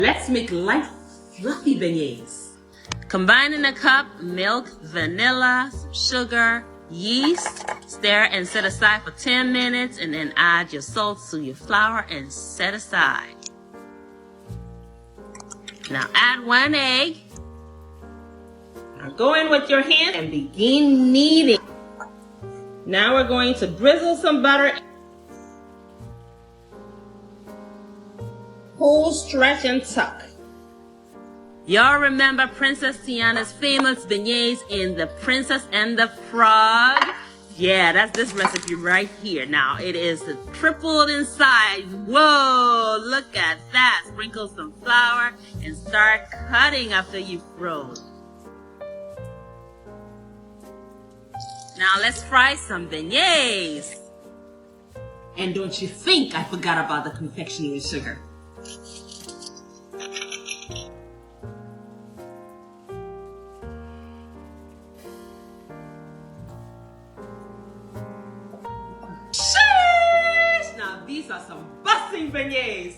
Let's make light, fluffy beignets. Combine in a cup milk, vanilla, sugar, yeast. Stir and set aside for 10 minutes, and then add your salt to your flour and set aside. Now add 1 egg. Now go in with your hand and begin kneading. Now we're going to drizzle some butter. Pull, stretch, and tuck. Y'all remember Princess Tiana's famous beignets in The Princess and the Frog? Yeah, that's this recipe right here. Now, it is tripled in size. Whoa, look at that. Sprinkle some flour and start cutting after you've froze. Now, let's fry some beignets. And don't you think I forgot about the confectionery sugar. Sheesh! Now these are some busting beignets.